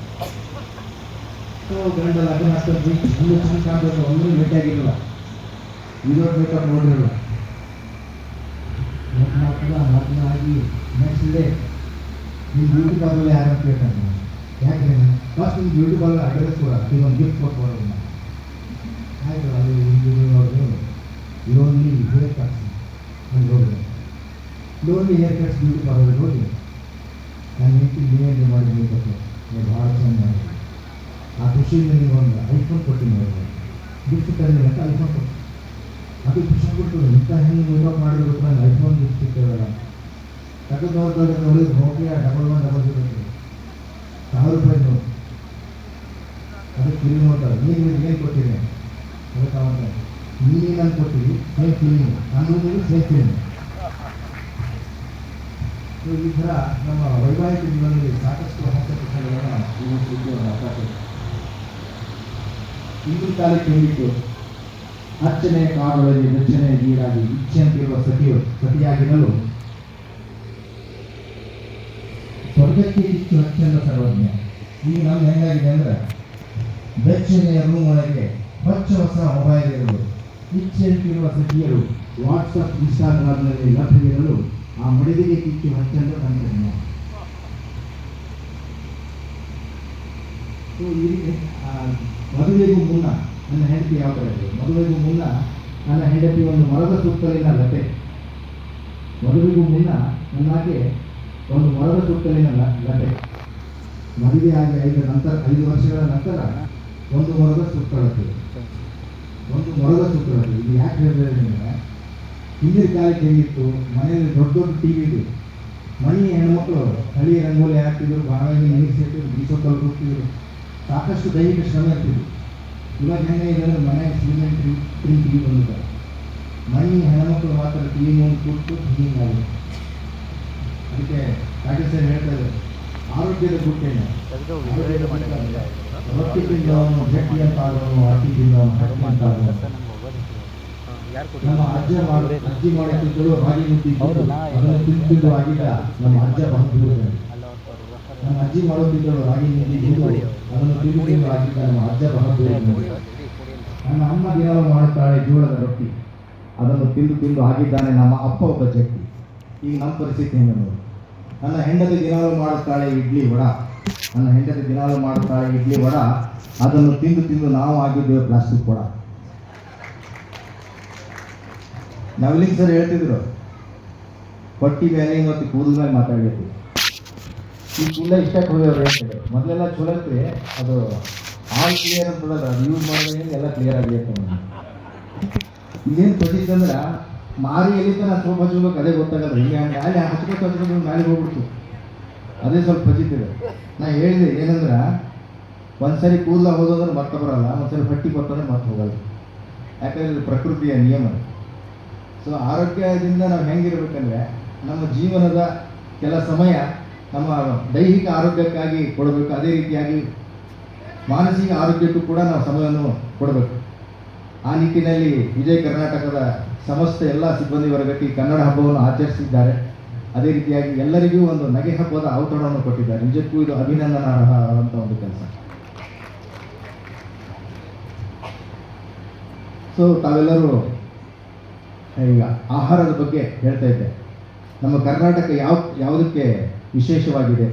ಗಂಡ ಲಗ್ನ ಆಗ್ತದೆ, ಒಂದು ಚಂದ ಕಾಣಬೇಕು, ಒಂದೂ ಭೇಟಿಯಾಗಿರಲಿಲ್ಲ, ವಿರೋಧ ಮೇಕಪ್ ನೋಡಿರಲ್ಲ. ಲಗ್ನ ಆಗಿ ನೆಕ್ಸ್ಟ್ ಡೇ ನಿಮ್ಮ ಬ್ಯೂಟಿ ಪಾರ್ಲರ್ ಯಾರು ಕೇಳ್ತಾರೆ. ಯಾಕೆ ಫಸ್ಟ್ ನಿಮ್ಮ ಬ್ಯೂಟಿ ಪಾರ್ಲರ್ ಅಡ್ರೆಸ್ ಕೊಡ, ಒಂದು ಗಿಫ್ಟ್ ಕೊಟ್ಟು ಆಯಿತು. ಅದು ಅವ್ರಿಗೆ ಲೋನ್ಲಿ ಹೇರ್ ಕಟ್ಸ್ ಅಂತ ಹೋಗಿದೆ. Lonely hair cuts beauty parlour ಹೋಗಿ ನಾನು ಹೆಂಡತಿ ನೀವೇ ಮಾಡಿ ನೀವು ಭಾಳ ಚೆನ್ನಾಗಿ ಮಾಡಿ ಆ ಖುಷಿಯಿಂದ ನೀವು ಒಂದು ಐಫೋನ್ ಕೊಟ್ಟಿನಿ ಅವ್ರಿಗೆ ಗಿಫ್ಟ್ ಕರೆದಿಲ್ಲ ಅಂತ ಐಫೋನ್ ಕೊಟ್ಟು ಅದು ಖುಷಿ ಕೊಟ್ಟು ಇಂಥ ಹೆಂಗೆ ಮೇಕಪ್ ಮಾಡಿದ್ರು ನಂಗೆ ಐಫೋನ್ ಗಿಫ್ಟ್ ಸಿಗ್ತೇವಲ್ಲ ತಗೊಂಡು ನೋಡಿದ್ರೆ ನೋಕಿಯಾ ಡಬಲ್ 100 ರೂಪಾಯಿ ಅದಕ್ಕೆ ಫಿಲ್ಮ್ ನೋಡ್ತಾರೆ. ನೀನು ಏನು ಕೊಟ್ಟಿರಿ ಅದಕ್ಕೆ ಅವಾಗ ನೀನು ನಾನು ಕೊಟ್ಟಿರಿ ಸೇಮ್ ಫಿಲ್ಮ್, ನಾನು ಸೇಮ್ ಫಿಲ್ಮ್. ಈ ಥರ ನಮ್ಮ ವೈವಾಹಿಕ ಜೀವನದಲ್ಲಿ ಸಾಕಷ್ಟು ಹಾಸ್ಯ ಪ್ರಸಂಗಗಳನ್ನು ಇವತ್ತು ಅವಕಾಶ ಇದೆ. ಇಂದು ಕಾಲಕ್ಕೆ ಹೇಳಿದ್ದು ಅರ್ಚನೆ ಕಾಡೊಳಗೆ ರಚನೆ ಗೀಡಾಗಿ ಇಚ್ಛೆಯಂತಿರುವ ಸತಿಯಾಗಿರಲು ಸ್ವರ್ಗಕ್ಕೆ ಇಷ್ಟು ಅತ್ಯಂತ ಸರ್ವಜ್ಞ. ಈಗ ನಮ್ಗೆ ಹೆಂಗಾಗಿದೆ ಅಂದರೆ ದಕ್ಷಿಣೆಯ ರೂಮ್ ಒಳಗೆ ಹೊಚ್ಚ ಹೊಸ ಮೊಬೈಲ್ ಇರಲು ಇಚ್ಛೆಯಂತಿರುವ ಸತಿಯರು ವಾಟ್ಸಪ್ ಇನ್ಸ್ಟಾಗ್ರಾಮ್ನಲ್ಲಿ ಲಭ್ಯವಿರಲು ಆ ಮಡಿದಿಗೆ ಕಿಚ್ಚು ಅತ್ಯಂತ ತಂತ್ರಜ್ಞ. ಮದುವೆಗೂ ಮುನ್ನ ನನ್ನ ಹೆಂಡತಿ ಯಾವ ಥರ ಇದೆ? ಮದುವೆಗೂ ಮುನ್ನ ನನ್ನ ಹೆಂಡತಿ ಒಂದು ಮರದ ಸುತ್ತಲಿನ ಲತೆ. ಮದುವೆಗೂ ಮುನ್ನ ನನ್ನಾಗೆ ಒಂದು ಮರದ ಸುತ್ತಲಿನ ಲತೆ. ಮದುವೆ ಆಗಿ 5 ವರ್ಷಗಳ ನಂತರ ಒಂದು ಮರದ ಸುತ್ತಳತೆ. ಇದು ಯಾಕೆ ಹೇಳಿದ್ರೆ ನಿಮಗೆ, ಹಿಂದಿನ ಕಾಲಕ್ಕೆ ಹೇಗಿತ್ತು, ಮನೆಯಲ್ಲಿ ದೊಡ್ಡ ದೊಡ್ಡ ಟಿ ವಿ ಇದೆ. ಮನೆ ಹೆಣ್ಮಕ್ಳು ಹಳ್ಳಿಯ ರಂಗೋಲಿ ಹಾಕ್ತಿದ್ರು, ಬಾವಿಗೆ ನೀರು ಸೇರ್ತಿದ್ರು, ಬೀಸೋಕಲ್ಲಿ ಕೂಗ್ತಿದ್ರು, ಸಾಕಷ್ಟು ದೈಹಿಕ ಶ್ರಮ ಇರ್ತಿದ್ರು. ಇವಾಗ ಹೆಂಗೆ ಇದೆ ಅಂದರೆ ಮನೆಗೆ ಸಿಮೆಂಟ್ ಟಿ ವಿ ಬಂದಿದ್ದಾರೆ. ಮನೆ ಹೆಣ್ಮಕ್ಳು ಮಾತ್ರ ಟಿ ವಿ ಮುಂದೆ ಕೂತು ಹಿಂಗಾಗಿದೆ. ಅದಕ್ಕೆ ಡಾಕ್ಟರ್ ಸರ್ ಹೇಳ್ತಾರೆ, ಆರೋಗ್ಯದ ಗುಟ್ಟೇನು ರೊಟ್ಟಿ ತಿಂದವನು ಗಟ್ಟಿ ಅಂತ ಆಗೋನು, ಅಕ್ಕಿ ತಿಂದವನು ಗಟ್ಟಿ ಅಂತ ಆಗೋನು. ನಮ್ಮ ಅಜ್ಜಿ ಮಾಡುತ್ತಿದ್ದರು ರಾಗಿ ಮುದ್ದೆ, ಅದನ್ನು ತಿಂದು ಆಗಿದ್ದ ನಮ್ಮ ಅಜ್ಜ ಬಹುದೂರ. ನಮ್ಮ ಅಜ್ಜಿ ಮಾಡುತ್ತಿದ್ದರು ರಾಗಿ ಮುದ್ದೆ, ಅದನ್ನು ತಿಂದು ಆಗಿದ್ದ ನಮ್ಮ ಅಜ್ಜ ಬಹುದೂರ. ನನ್ನ ಅಮ್ಮ ದಿನಾಲು ಮಾಡುತ್ತಾಳೆ ಜೋಳದ ರೊಟ್ಟಿ, ಅದನ್ನು ತಿಂದು ಆಗಿದ್ದಾನೆ ನಮ್ಮ ಅಪ್ಪ ಒಬ್ಬ ಜಟ್ಟಿ. ಈಗ ನಮ್ಮ ಪರಿಸ್ಥಿತಿ ಹೆಂಗೆ ನೋಡಿ. ನನ್ನ ಹೆಂಡತಿ ದಿನಾಲು ಮಾಡುತ್ತಾಳೆ ಇಡ್ಲಿ ವಡ, ಅದನ್ನು ತಿಂದು ನಾವು ಆಗಿದ್ದೇವೆ ಪ್ಲಾಸ್ಟಿಕ್ ವಡ. ನವಲಿಂಗ್ ಸರ್ ಹೇಳ್ತಿದ್ರು, ಹೊಟ್ಟಿ ಮೇಲೆ ಮತ್ತು ಕೂದಲ ಮೇಲೆ ಮಾತಾಡಬೇಕು. ಈ ಕೂದಲ ಇಷ್ಟಕ್ಕೆ ಹೋಗ್ಯವ್ರು ಹೇಳ್ತಾರೆ. ಮೊದಲೆಲ್ಲ ಚಲೋ ಇತ್ತು, ಅದು ಆಲ್ ಕ್ಲಿಯರ್ ಅಂತ ಬಿಡೋದು, ಅದು ಯೂಸ್ ಮಾಡೋದೇ ಎಲ್ಲ ಕ್ಲಿಯರ್ ಆಗಬೇಕು. ಇದೇನು ತೊಟ್ಟಿತ್ತಂದ್ರೆ ಮಾರಿ ಎಲ್ಲಿ ತನ ಸ್ವಲ್ಪ ಹಚ್ಬೇಕು ಅದೇ ಗೊತ್ತಾಗಲ್ಲ. ಹಿಂಗೆ ಗಾಳಿ ಹಚ್ಕೊಂಡು ಗಾಳಿ ಹೋಗ್ಬಿಡ್ತು, ಅದೇ ಸ್ವಲ್ಪ ಹಚ್ಚಿತ್ತಿದೆ. ನಾ ಹೇಳಿದೆ ಏನಂದ್ರೆ, ಒಂದ್ಸರಿ ಕೂದಲ ಹೋದಂದ್ರೆ ಮತ್ತೆ ಬರಲ್ಲ, ಒಂದ್ಸರಿ ಹೊಟ್ಟಿ ಕೊಟ್ಟಂದ್ರೆ ಮತ್ತೆ ಹೋಗಲ್ಲ. ಯಾಕಂದ್ರೆ ಇದು ಪ್ರಕೃತಿಯ ನಿಯಮ. ಸೊ ಆರೋಗ್ಯದಿಂದ ನಾವು ಹೆಂಗಿರ್ಬೇಕಂದ್ರೆ, ನಮ್ಮ ಜೀವನದ ಕೆಲ ಸಮಯ ನಮ್ಮ ದೈಹಿಕ ಆರೋಗ್ಯಕ್ಕಾಗಿ ಕೊಡಬೇಕು, ಅದೇ ರೀತಿಯಾಗಿ ಮಾನಸಿಕ ಆರೋಗ್ಯಕ್ಕೂ ಕೂಡ ನಾವು ಸಮಯವನ್ನು ಕೊಡಬೇಕು. ಆ ನಿಟ್ಟಿನಲ್ಲಿ ವಿಜಯ ಕರ್ನಾಟಕದ ಸಮಸ್ತ ಎಲ್ಲ ಸಿಬ್ಬಂದಿ ವರ್ಗಕ್ಕೆ ಕನ್ನಡ ಹಬ್ಬವನ್ನು ಆಚರಿಸಿದ್ದಾರೆ. ಅದೇ ರೀತಿಯಾಗಿ ಎಲ್ಲರಿಗೂ ಒಂದು ನಗೆ ಹಬ್ಬದ ಔತಣವನ್ನು ಕೊಟ್ಟಿದ್ದಾರೆ. ನಿಜಕ್ಕೂ ಇದು ಅಭಿನಂದನಾರ್ಹ ಅಂತ ಒಂದು ಕೆಲಸ. ಸೊ ತಾವೆಲ್ಲರೂ ಈಗ ಆಹಾರದ ಬಗ್ಗೆ ಹೇಳ್ತಾ ಇದ್ದೆ. ನಮ್ಮ ಕರ್ನಾಟಕ ಯಾವುದಕ್ಕೆ ವಿಶೇಷವಾಗಿದೆ,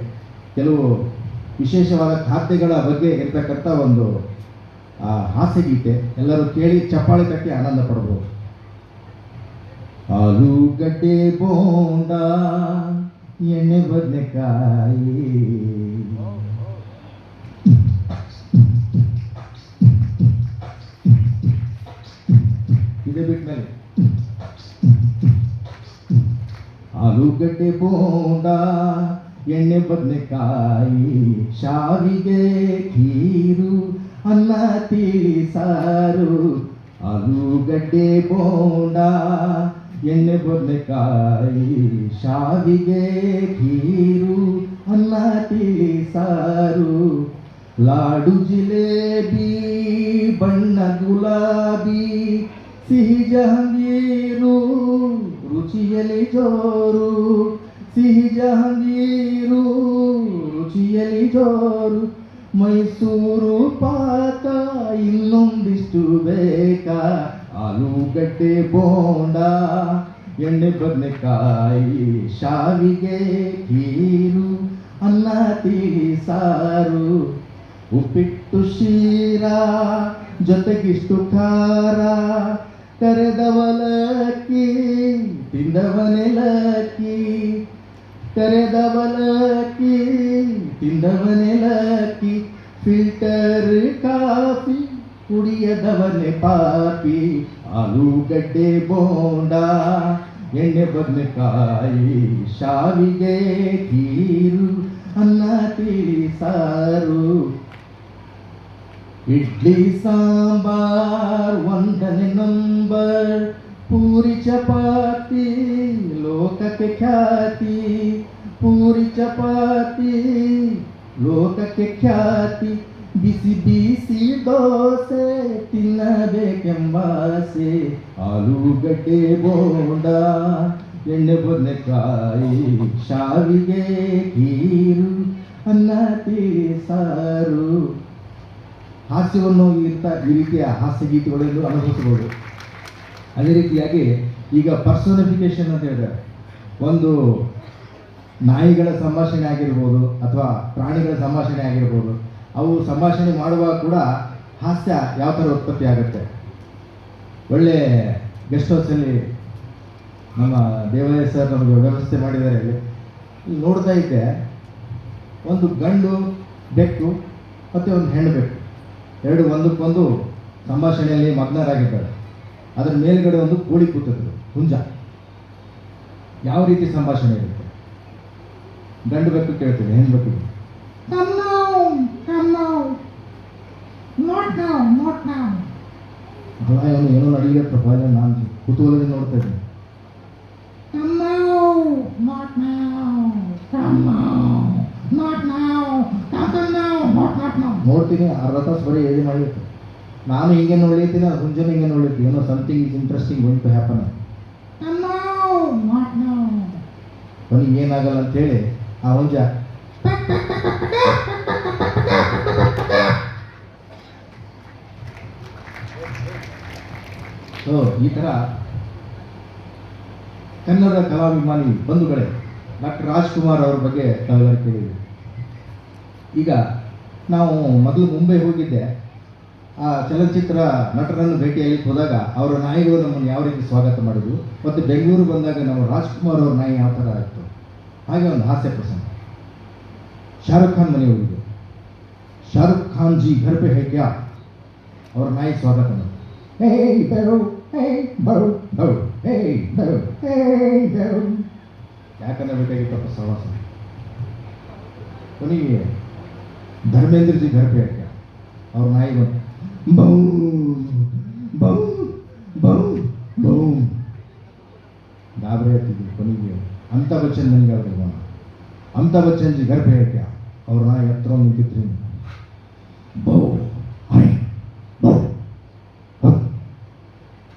ಕೆಲವು ವಿಶೇಷವಾದ ಖಾದ್ಯಗಳ ಬಗ್ಗೆ ಇರ್ತಕ್ಕಂಥ ಒಂದು ಹಾಸ್ಯಗೀತೆ. ಎಲ್ಲರೂ ಕೇಳಿ ಚಪ್ಪಾಳೆ ತಟ್ಟಿ ಆನಂದ ಪಡ್ಬೋದು. ಆಲೂಗಡ್ಡೆ ಬೋಂಡ, ಎಣ್ಣೆ ಬದನೆಕಾಯಿ, ಇದೇ ಬಿಟ್ಮೇಲೆ ಆಲೂಗಡ್ಡೆ ಬೋಂಡ, ಎಣ್ಣೆ ಬದನೆಕಾಯಿ, ಶಾವಿಗೆ ಖೀರು, ಅನ್ನ ತಿಳಿ ಸಾರು. ಆಲೂಗಡ್ಡೆ ಬೋಂಡ, ಎಣ್ಣೆ ಬದನೆಕಾಯಿ, ಶಾವಿಗೆ ಖೀರು, ಅನ್ನ ತಿಳಿ ಸಾರು. ಲಾಡು ಜಿಲೇಬಿ ಬಣ್ಣ ಗುಲಾಬಿ ಸಿಹಿ ಜಹಂಗೀರು ರುಚಿಯಲಿ ಜೋರು ಸಿಹಿ ಜಹಂಗೀರು ರುಚಿಯಲಿ ಜೋರು ಮೈಸೂರು ಪಾಕ ಇನ್ನೊಂದಿಷ್ಟು ಬೇಕಾ ಆಲೂಗಡ್ಡೆ ಬೋಂಡ ಎಣ್ಣೆ ಬದನೆಕಾಯಿ ಶಾವಿಗೆ ಖೀರು ಅನ್ನ ತಿಳಿ ಸಾರು ಉಪ್ಪಿಟ್ಟು ಶೀರಾ ಜೊತೆಗಿಷ್ಟು ಖಾರ ಕರೆದವಲಕ್ಕಿ ತಿಂದವನೆಲಕ್ಕಿ ಕರೆದವಲಕ್ಕಿ ತಿಂದವನೆಲಕ್ಕಿ ಫಿಲ್ಟರ್ ಕಾಫಿ ಕುಡಿಯದವನೆ ಪಾಪಿ ಆಲೂಗಡ್ಡೆ ಬೋಂಡ ಎಣ್ಣೆ ಬದನೆಕಾಯಿ ಶಾವಿಗೆ ಖೀರು ಅನ್ನ ತಿಳಿ ಸಾರು ಇಡ್ಲಿ ಸಾಂಬಾರ್ ಒಂದನೇ ನಂಬರ್ ಪೂರಿ ಚಪಾತಿ ಲೋಕಕ್ಕೆ ಖ್ಯಾತಿ ಪೂರಿ ಚಪಾತಿ ಲೋಕಕ್ಕೆ ಖ್ಯಾತಿ ಬಿಸಿ ಬಿಸಿ ದೋಸೆ ತಿನ್ನಬೇಕೆಂಬಾಸೆ ಆಲೂಗಡ್ಡೆ ಬೋಂಡ ಎಣ್ಣೆ ಬದನೆಕಾಯಿ ಶಾವಿಗೆ ಖೀರು ಅನ್ನ ತಿಳಿ ಸಾರು ಹಾಸ್ಯವನ್ನು ಈ ರೀತಿಯ ಹಾಸ್ಯ ಗೀತೆಗಳನ್ನು ಅನುಭವಿಸಬಹುದು. ಅದೇ ರೀತಿಯಾಗಿ ಈಗ ಪರ್ಸೋನಿಫಿಕೇಶನ್ ಅಂತ ಹೇಳಿದ್ರೆ ಒಂದು ನಾಯಿಗಳ ಸಂಭಾಷಣೆ ಆಗಿರ್ಬೋದು ಅಥವಾ ಪ್ರಾಣಿಗಳ ಸಂಭಾಷಣೆ ಆಗಿರ್ಬೋದು, ಅವು ಸಂಭಾಷಣೆ ಮಾಡುವಾಗ ಕೂಡ ಹಾಸ್ಯ ಯಾವ ಥರ ಉತ್ಪತ್ತಿ ಆಗುತ್ತೆ. ಒಳ್ಳೆ ಗೆಸ್ಟ್ ಹೌಸಲ್ಲಿ ನಮ್ಮ ದೇವಾಲಯ ಸರ್ ನಮಗೆ ವ್ಯವಸ್ಥೆ ಮಾಡಿದ್ದಾರೆ. ಇಲ್ಲಿ ನೋಡ್ತಾ ಇದ್ದೆ, ಒಂದು ಗಂಡು ಬೆಕ್ಕು ಮತ್ತು ಒಂದು ಹೆಣ್ಣು ಬೆಕ್ಕು ಎರಡು ಒಂದಕ್ಕೊಂದು ಸಂಭಾಷಣೆಯಲ್ಲಿ ಮಗ್ನರಾಗಿದ್ದಾರೆ. ಅದರ ಮೇಲ್ಗಡೆ ಒಂದು ಕೋಳಿ ಕೂತಿದ್ರು, ಹುಂಜ. ಯಾವ ರೀತಿ ಸಂಭಾಷಣೆ ಇರುತ್ತೆ? ಗಂಡು ಬೆಕ್ಕು ಕೇಳ್ತೀವಿ ಹೆಣ್ಣು ಬೆಕ್ಕಿಗೆ, ಅವನು ಏನೋ ನಡೀಲತ್ತಪ್ಪ, ನಾನು ಕುತೂಹಲದಿಂದ ನೋಡ್ತಾ ಇದ್ದೀನಿ. ನೋಡ್ತೀನಿ ಅರ್ಧ ತಾಸು ಬರೀ ಹೇಳಿ ಮಾಡಿರ್ತೀನಿ. ನಾನು ಹಿಂಗೆ ನೋಡ್ಲಿರ್ತೀನಿ, ಅದು ಹುಂಜನು ಹಿಂಗೆ ನೋಡ್ಲಿರ್ತೀನಿ. ಏನೋ something is interesting going to happen. ಅವನಿಗೆ ಏನಾಗಲ್ಲ ಅಂತೇಳಿ ಆ ಹುಂಜ ಸೊ ಈ ಥರ ಕನ್ನಡ ಕಲಾಭಿಮಾನಿ ಬಂಧುಗಳೇ, ಡಾಕ್ಟರ್ ರಾಜ್ಕುಮಾರ್ ಅವ್ರ ಬಗ್ಗೆ ತಾವೆಲ್ಲರೂ ಕೇಳಿದ್ವಿ. ಈಗ ನಾವು ಮೊದಲು ಮುಂಬೈ ಹೋಗಿದ್ದೆ. ಆ ಚಲನಚಿತ್ರ ನಟರನ್ನು ಭೇಟಿಯಾಗಿ ಹೋದಾಗ ಅವರ ನಾಯಿಗಳು ನಮ್ಮನ್ನು ಯಾವ ರೀತಿ ಸ್ವಾಗತ ಮಾಡಿದ್ವು, ಮತ್ತು ಬೆಂಗಳೂರು ಬಂದಾಗ ನಾವು ರಾಜ್ಕುಮಾರ್ ಅವ್ರ ನಾಯಿ ಯಾವ ಥರ ಆಯಿತು. ಹಾಗೆ ಒಂದು ಹಾಸ್ಯ ಪ್ರಸಂಗ. ಶಾರುಖ್ ಖಾನ್ ಮನೆ ಹೋಗಿದ್ದೆ. ಶಾರುಖ್ ಖಾನ್ ಜಿ ಘರ್ ಪೆ ಹೈ ಕ್ಯಾ, ಅವ್ರ ನಾಯಿ ಸ್ವಾಗತ ಮಾಡಿದ್ರು. ಹೇ ಬರು ಹೇ ಬರು ಬರು ಹೇ ಬರು ಹೇ ಬರು. ಯಾಕಂದ್ರೆ ಬೇಕಾಗಿತ್ತಪ್ಪ ಸಹವಾಸ. ಕೊನೆಗೆ ಧರ್ಮೇಂದ್ರ ಜಿ ಘರ್ ಪೆ ಹೈ ಕ್ಯಾ, ಅವ್ರ ನಾಯಿ ಬಂತು. ಬೌ ಬೌ ಬೌ ಬೌ ಗಾಬರಿ ಆಗ್ತಿದ್ವಿ. ಕೊನೆಗೆ ಅಮಿತಾಬ್ ಬಚ್ಚನ್ ಮನೆಗೆ ಅವ್ರಿಗೆ ಅಮಿತಾಬ್ ಬಚ್ಚನ್ ಜಿ ಘರ್ ಪೆ ಹೈ ಕ್ಯಾ, ಅವ್ರ ನಾಯಿ ಹತ್ರ ನಿಂತಿದ್ರು. ಬೌ ಹೈ ಬೌ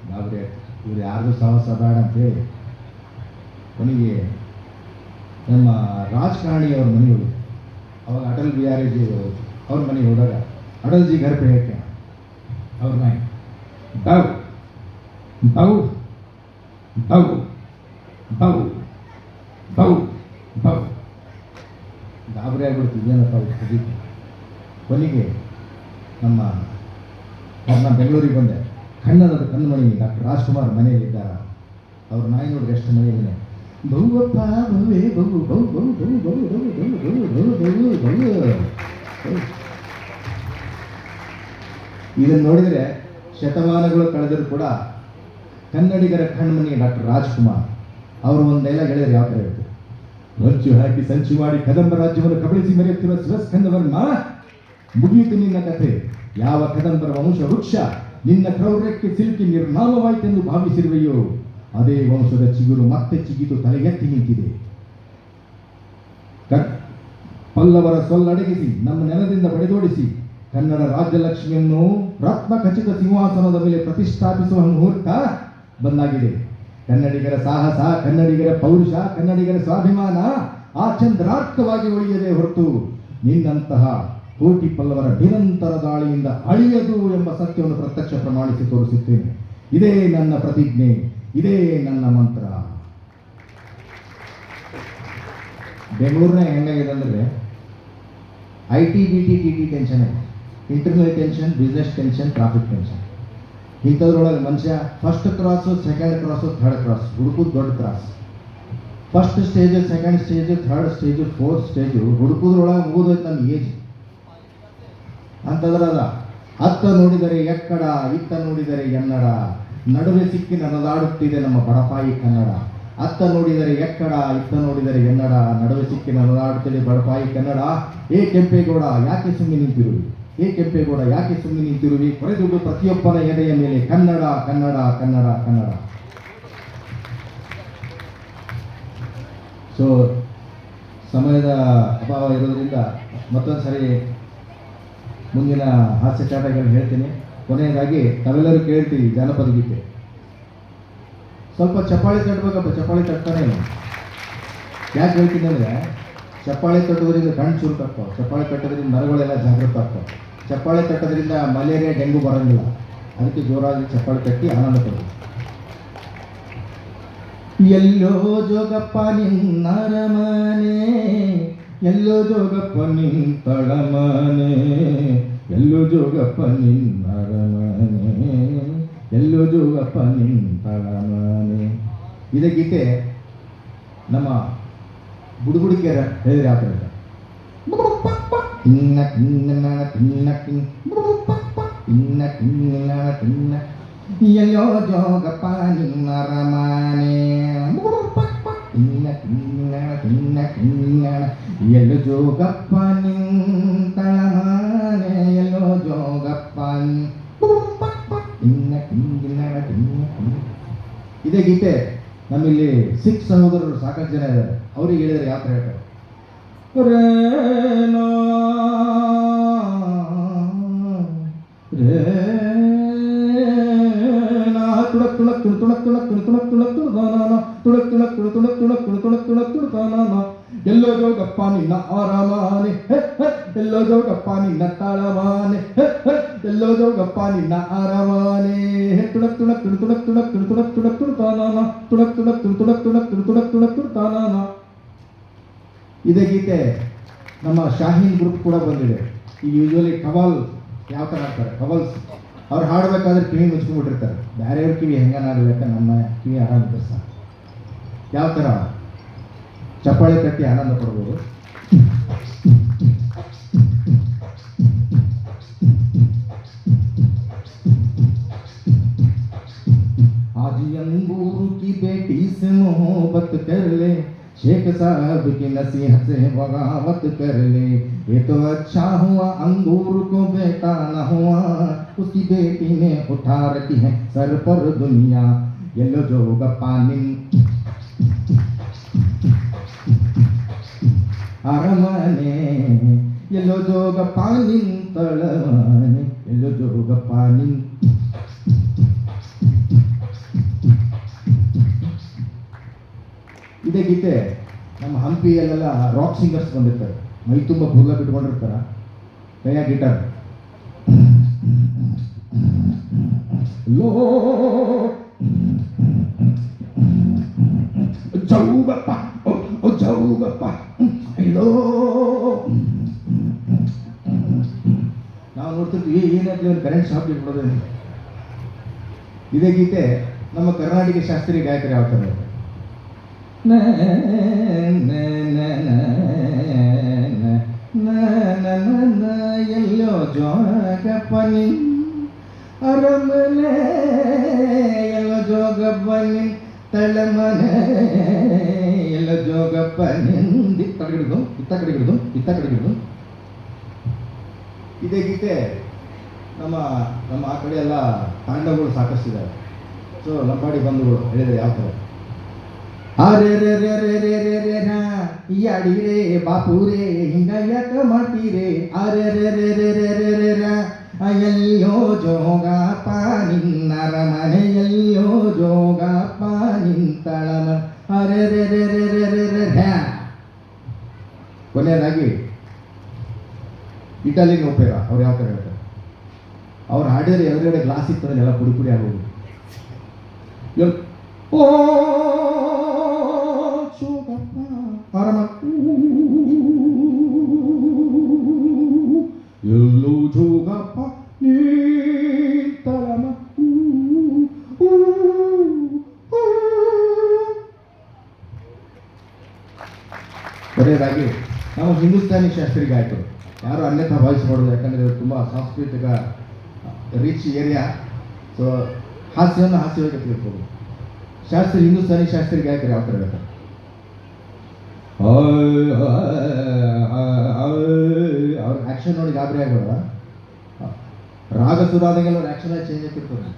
ಗಾಬರಿ ಆಗ್ತದೆ. ಇವ್ರು ಯಾರಿಗೂ ಸಹವಾಸ ಬೇಡ ಅಂತೇಳಿ ಕೊನೆಗೆ ನಮ್ಮ ರಾಜಕಾರಣಿ ಅವ್ರ ಮನೆಗೆ ಹೋಗಿದ್ದೆ. ಅವಾಗ ಅಟಲ್ ಬಿಹಾರಿ ಜಿ ಅವ್ರ ಮನೆಗೆ ಹೋದಾಗ ಅಟಲ್ ಜಿ ಘರ್ ಪೆ ಹೈ ಕ್ಯಾ, ಅವ್ರ ನಾಯಿ ಬೌ ಬೌ ಬೌ ಬೌ ಬೌ ಬೌ ಗಾಬರಿ ಆಗ್ಬಿಡ್ತಿದ್ದೇನಪ್ಪ ಸುದೀಪ್. ಕೊನೆಗೆ ನಾನು ಬೆಂಗಳೂರಿಗೆ ಬಂದೆ. ಕನ್ನಡದ ಕಣ್ಮಣಿ ಡಾಕ್ಟರ್ ರಾಜ್ಕುಮಾರ್ ಮನೆಯಲ್ಲಿದ್ದಾರೆ. ಅವ್ರ ನಾಯಿ ನೋಡ್ರಿ ಎಷ್ಟು ಮನೆಯಲ್ಲಿದೆ. ಬಹುವಪ್ಪ ಬಹುವೇ ಬಹು ಬಹು ಬಹು ಬಹು ಬಹು ಬಹು ಬಹು ಬಹು ಬಹು ಬಹು ಬಹು. ಇದನ್ನು ನೋಡಿದರೆ ಶತಮಾನಗಳು ಕಳೆದರೂ ಕೂಡ ಕನ್ನಡಿಗರ ಕಣ್ಮಣಿ ಡಾಕ್ಟರ್ ರಾಜ್ಕುಮಾರ್ ಅವರು ಒಂದು ಡೈಲಾಗ್ ಹೇಳಿದ್ರೆ ಯಾವ ಥರ ಇರುತ್ತೆ? ಹೊಂಚು ಹಾಕಿ ಸಂಚು ಮಾಡಿ ಕದಂಬ ರಾಜ್ಯವನ್ನು ಕಬಳಿಸಿ ಮೆರೆಯುತ್ತಿರುವ ಶಿವಸ್ಕಂದವರ್ಮ, ಮುಗಿಯಿತು ನಿನ್ನ ಕಥೆ. ಯಾವ ಕದಂಬರ ವಂಶ ವೃಕ್ಷ ನಿನ್ನ ಕ್ರೌರ್ಯಕ್ಕೆ ಸಿಲುಕಿ ನಿರ್ನಾಮವಾಯಿತೆಂದು ಭಾವಿಸಿರುವೆಯೋ, ಅದೇ ವಂಶದ ಚಿಗುರು ಮತ್ತೆ ಚಿಗಿತು ತಲೆ ಎತ್ತಿ ನಿಂತಿದೆ. ಪಲ್ಲವರ ಸೊಲ್ಲಡಗಿಸಿ ನಮ್ಮ ನೆಲದಿಂದ ಬಡಿದೋಡಿಸಿ ಕನ್ನಡ ರಾಜ್ಯಲಕ್ಷ್ಮಿಯನ್ನು ರತ್ನ ಖಚಿತ ಸಿಂಹಾಸನದ ಮೇಲೆ ಪ್ರತಿಷ್ಠಾಪಿಸುವ ಮುಹೂರ್ತ ಬಂದಾಗಿದೆ. ಕನ್ನಡಿಗರ ಸಾಹಸ, ಕನ್ನಡಿಗರ ಪೌರುಷ, ಕನ್ನಡಿಗರ ಸ್ವಾಭಿಮಾನ ಆ ಚಂದ್ರಾರ್ಕವಾಗಿ ಉಳಿಯದೆ ಹೊರತು ನಿನ್ನಂತಹ ಕೋಟಿ ಪಲ್ಲವರ ನಿರಂತರ ದಾಳಿಯಿಂದ ಅಳಿಯದು ಎಂಬ ಸತ್ಯವನ್ನು ಪ್ರತ್ಯಕ್ಷ ಪ್ರಮಾಣಿಸಿ ತೋರಿಸುತ್ತೇನೆ. ಇದೇ ನನ್ನ ಪ್ರತಿಜ್ಞೆ, ಇದೇ ನನ್ನ ಮಂತ್ರ. ಬೆಂಗಳೂರಿನ ಹೆಂಗಾಗಿದೆ ಅಂದರೆ IT, BT, TT ಟೆನ್ಷನ್ ಇದೆ. Internal tension, business tension, traffic tension. ಇಂಥದ್ರೊಳಗೆ ಮನುಷ್ಯ first cross, second cross, third cross ಹುಡುಕುದು ದೊಡ್ಡ cross. First stage, second stage, third stage, fourth stage ಹುಡುಕುದ್ರೊಳಗೆ ಮುಗಿದೋಯ್ತು ನನ್ನ ಏಜ್ ಅಂತದ್ರದ. ಅತ್ತ ನೋಡಿದರೆ ಎಕ್ಕಡ, ಇತ್ತ ನೋಡಿದರೆ ಎನ್ನಡ, ನಡುವೆ ಸಿಕ್ಕಿ ನರದಾಡುತ್ತಿದೆ ನಮ್ಮ ಬಡಪಾಯಿ ಕನ್ನಡ. ಅತ್ತ ನೋಡಿದರೆ ಎಕ್ಕಡ, ಇತ್ತ ನೋಡಿದರೆ ಎನ್ನಡ, ನಡುವೆ ಸಿಕ್ಕಿ ನರದಾಡುತ್ತಿದೆ ಬಡಪಾಯಿ ಕನ್ನಡ. ಏ ಕೆಂಪೇಗೌಡ ಯಾಕೆ ಸುಮ್ಮನೆ ನಿಂತಿರುವಿ, ಏ ಕೆಂಪೇಗೌಡ ಯಾಕೆ ಸುಮ್ಮನೆ ನಿಂತಿರುವಿ, ಕೊರೆದುದು ಪ್ರತಿಯೊಬ್ಬನ ಎದೆಯ ಮೇಲೆ ಕನ್ನಡ ಕನ್ನಡ ಕನ್ನಡ ಕನ್ನಡ. ಸೊ ಸಮಯದ ಅಭಾವ ಇರೋದ್ರಿಂದ ಮತ್ತೊಂದು ಸರಿ ಮುಂದಿನ ಹಾಸ್ಯ ಚಾಟಗಳು ಹೇಳ್ತೀನಿ. ಕೊನೆಯದಾಗಿ ತಾವೆಲ್ಲರೂ ಕೇಳ್ತೀವಿ ಜಾನಪದ ಗೀತೆ. ಸ್ವಲ್ಪ ಚಪ್ಪಾಳಿ ತಟ್ಟಬೇಕಪ್ಪ, ಚಪ್ಪಾಳಿ ತಟ್ತಾನೆ ಇಲ್ಲ. ಯಾಕೆ ಹೇಳ್ತೀನಿ ಅಂದರೆ ಚಪ್ಪಾಳಿ ತಟ್ಟೋದ್ರಿಂದ ಕಣ್ಣು ಚುರುಕಾಗ್ತಾವೆ, ಚಪ್ಪಾಳಿ ತಟ್ಟೋದ್ರಿಂದ ನರಗಳೆಲ್ಲ ಜಾಗೃತ ಆಗ್ತಾವೆ, ಚಪ್ಪಾಳಿ ತಟ್ಟೋದ್ರಿಂದ ಮಲೇರಿಯಾ, ಡೆಂಗು ಬರೋಂಗಿಲ್ಲ. ಅದಕ್ಕೆ ಜೋರಾಗಿ ಚಪ್ಪಾಳಿ ತಟ್ಟಿ ಆನಂದ ಪಡಬೇಕು. ಎಲ್ಲೋ ಜೋಗಪ್ಪ ನಿನ್ನರಮನೆ, ಎಲ್ಲೋ ಜೋಗಪ್ಪ ನಿಂತಳಮನೆ, ಎಲ್ಲೋ ಜೋಗಪ್ಪ ನಿನ್ನರಮನೆ, ಎಲ್ಲೋ ಜೋಗಪ್ಪ ನಿಂತಳಮನೆ. ಇದೇ ಗೀತೆ ನಮ್ಮ ಬುಡುಗುಡಿಕೆರ ಹೇಳಿದ್ರೆ ಯಾವ ಥರ ತಿನ್ನ ತಿನ್ನ ತಿನ್ನ ತಿನ್ನ ತಿನ್ನ ತಿನ್ನ ಎಲ್ಲೋ ಜೋಗಪ್ಪ ನಿನ್ನರಮನೆ, ತಿನ್ನ ತಿನ್ನ ತಿನ್ನ ತಿನ್ನ ಎಲ್ಲೋ ಜೋಗಪ್ಪ ನಿಂತಳಮನೆ, ಎಲ್ಲೋ ಜೋಗಪ್ಪ ತಿನ್ನ ತಿನ್ನ ತಿನ್ನ. ಇದೇ ಗೀತೆ ನಮ್ಮಲ್ಲಿ ಸಿಖ್ ಸಹೋದರರು ಸಾಕಷ್ಟು ಜನ ಇದ್ದಾರೆ. ಅವ್ರಿಗೆ ಹೇಳಿದರೆ ಯಾವ ಥರ ಹೇಳ್ತಾರೆ, ರೇನೋ ರೇನಾ ತುಳಕ್ ತುಳಕ್ ತುಳು ತುಳಕ್ ತುಳಕ್ ತುಳು ತುಳಕ್ ತುಳಕ್ ತುಳು ತಾನಾನ ತುಳಕ್ ತುಳಕ್ ತುಳು ತುಳಕ್ ತುಳಕ್ ತುಳು ತುಳಕ್ ತುಳಕ್ ತುಳು ತಾನಾನ ಎಲ್ಲೋ ಜೋಗಪ್ಪ ನಿನ್ನ ಆರಾಮಾನೆ, ಎಲ್ಲೋ ಜೋಗಪ್ಪ ನಿನ್ನ ತಾಳಮಾನೆ, ಎಲ್ಲೋ ಜೋಗಪ್ಪ ನಿನ್ನ ಆರಾಮಾನೆ, ತುಳಕ್ ತುಳಕ್ ತುಳು ತುಳಕ್ ತುಳಕ್ ತುಳು ತುಳಕ್ ತುಳಕ್ ತುಳು ತಾನಾನ ತುಳಕ್ ತುಳಕ್ ತುಳು ತುಳಕ್ ತುಳಕ್ ತುಳು ತುಳಕ್ ತುಳಕ್ ತುಳು ತಾನಾನ. ಇದೇ ಗೀತೆ ನಮ್ಮ ಶಾಹೀನ್ ಗ್ರೂಪ್ ಕೂಡ ಬಂದಿದೆ. ಈಗ ಯೂಶ್ವಲಿ ಕವಾಲ್ ಯಾವ ಥರ ಆಗ್ತಾರೆ, ಕವಾಲ್ಸ್ ಅವ್ರು ಹಾಡಬೇಕಾದ್ರೆ ಕಿವಿ ಮುಚ್ಕೊಂಡ್ಬಿಟ್ಟಿರ್ತಾರೆ. ಬೇರೆಯವ್ರ ಕಿವಿ ಹೆಂಗನಾಗಬೇಕು, ನಮ್ಮ ಕಿವಿ ಆರಾಮಿದೆ ಸರ್. ಯಾವ ಥರ ಚಪ್ಪಾಳೆ ತಟ್ಟಿ ಆನಂದ ಪಡ್ಬೋದು. आज अंगूर की बेटी से मोहब्बत कर ले, शेख साहब की नसीहत से बगावत कर ले, ये तो अच्छा हुआ अंगूर को बेटा न हुआ, उसकी बेटी ने उठा रखी है सर पर दुनिया, येलो जोगप्पा ಅರಮನೆ, ಎಲ್ಲೋ ಜೋಗಪ್ಪ ನಿಂತಳಮನೆ, ಎಲ್ಲೋ ಜೋಗಪ್ಪ ಇದೇ ಗೀತೆ ನಮ್ಮ ಹಂಪಿಯಲ್ಲೆಲ್ಲ ರಾಕ್ ಸಿಂಗರ್ಸ್ ಬಂದಿರ್ತಾರೆ. ಮೈ ತುಂಬ ಕೂದಲ ಬಿಟ್ಕೊಂಡಿರ್ತಾರ, ಕೈಯಾಗ ಗಿಟಾರ್ ಲೋ ಜೌಗಪ್ಪ ಜೌಗಪ್ಪ ಅಯ್ಯೋ. ನಾವು ನೋಡ್ತಿರ್ತೀವಿ ಏನಾಗ್ಲಿ ಒಂದು ಕರೆಂಟ್ ಶಾಪ್ ಇಟ್ಬಿಡೋದು. ಇದೇ ಗೀತೆ ನಮ್ಮ ಕರ್ನಾಟಕ ಶಾಸ್ತ್ರೀಯ ಗಾಯಕರು ಯಾವ ಥರ ಎಲ್ಲೋ ಜೋಗಪ್ಪ ಅರಮನೆ, ಎಲ್ಲೋ ಜೋಗಪ್ಪ ತಳಮನೆ, ಎಲ್ಲೋ ಜೋಗಪ್ಪ ಇತ್ತ ಕಡೆ ಹಿಡಿದು ಇತ್ತ ಕಡೆ ಹಿಡಿದು ಇತ್ತ ಕಡೆ ಹಿಡಿದು. ಇದೇ ಗೀತೆ ನಮ್ಮ ಆ ಕಡೆ ಎಲ್ಲ ತಾಂಡವಗಳು ಸಾಕಷ್ಟಿದ್ದಾರೆ. ಸೊ ಲಂಬಾಡಿ ಬಂಧುಗಳು ಹೇಳಿದರೆ ಯಾವ ಥರ ಅರೆ ರೇ ರೇ ರೇ ರೇ ರೇ ರೇ ರಾ ಯಾಡಿರೇ ಬಾಪೂರೇ ಹಿಂಗ ಯಾಕ ಮಾಡ್ತೀರೇ ಅರೆ ರೇ ರೇ ರೇ ರೇ ರೇ ರೇ ರಾ ಎಲ್ಲಿಯೋ ಜೋಗಪ್ಪ ನಿನ್ನರ ಮನೆಯಲ್ಲಿಯೋ ಜೋಗಪ್ಪ ನಿಂತಳಮ ಅರೆ ರೇ ರೇ ರೇ ರೇ ರೇ ರೇ ರಾ. ಕೊನೆಯದಾಗಿ ಇಟಾಲಿಯನ್ ಒಪೇರಾ ಅವ್ರು ಯಾವ ಥರ ಹೇಳ್ತಾರೆ, ಅವ್ರು ಹಾಡಿದ್ರೆ ಎದುರುಗಡೆ ಗ್ಲಾಸ್ ಇರ್ತದೆ ಎಲ್ಲ ಪುಡಿ ಪುಡಿ ಆಗೋದು. ಓ ಜೋಗಪ್ಪ ಆರಾಮ ಎಲ್ಲೋ ಜೋಗಪ್ಪ ನೀತಳಮ. ಕೊನೆಯದಾಗಿ ನಾವು ಹಿಂದೂಸ್ತಾನಿ ಶಾಸ್ತ್ರೀಯ ಗಾಯಕರು, ಯಾರು ಅನ್ಯಥಾ ಭಾವಿಸಬಾರ್ದು, ಯಾಕಂದರೆ ಇದು ತುಂಬ ಸಾಂಸ್ಕೃತಿಕ ರಿಚ್ ಏರಿಯಾ. ಸೊ ಹಾಸ್ಯವನ್ನು ಹಾಸ್ಯವಾಗಿ ತಿಳ್ಕೋಬೋದು. ಹಿಂದೂಸ್ತಾನಿ ಶಾಸ್ತ್ರೀಯ ಗಾಯಕರು ಯಾವ ಥರ ಹೇಳ್ತಾರೆ, ಅವ್ರ ಆ್ಯಕ್ಷನ್ ನೋಡಿ ಗಾಬರಿ ಆಗೋಲ್ಲ, ರಾಗ ಸುರಾದಾಗೆಲ್ಲ ಅವ್ರ ಆ್ಯಕ್ಷನ್ ಚೇಂಜ್ ಆಗ್ತಿರ್ತದೆ.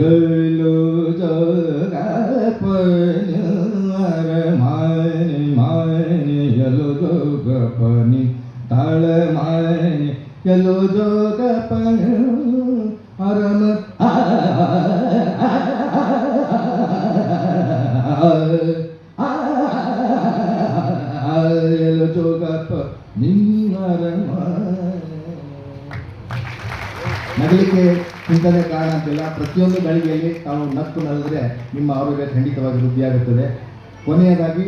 ಎಲ್ಲೋ ಜೋಗಪ್ಪನಿ ಮಾನೆ ಮಾನೆ ಎಲ್ಲೋ ಜೋಗಪ್ಪನಿ ತಾಳ ಮಾನೆ ಎಲ್ಲೋ ಜೋಗಪ್ಪನಿ ಅರಮ ಎಲ್ಲೋ ಜೋಗಪ್ಪ ನಿನ್ನರಮ. ನಗಲಿಕ್ಕೆ ಚಿಂತನೆ ಕಾರಣ ಅಂತಿಲ್ಲ, ಪ್ರತಿಯೊಂದು ಗಳಿಗೆಯಲ್ಲಿ ತಾವು ನಕ್ಕು ನಲಿದ್ರೆ ನಿಮ್ಮ ಆರೋಗ್ಯ ಖಂಡಿತವಾಗಿ ವೃದ್ಧಿಯಾಗುತ್ತದೆ. ಕೊನೆಯದಾಗಿ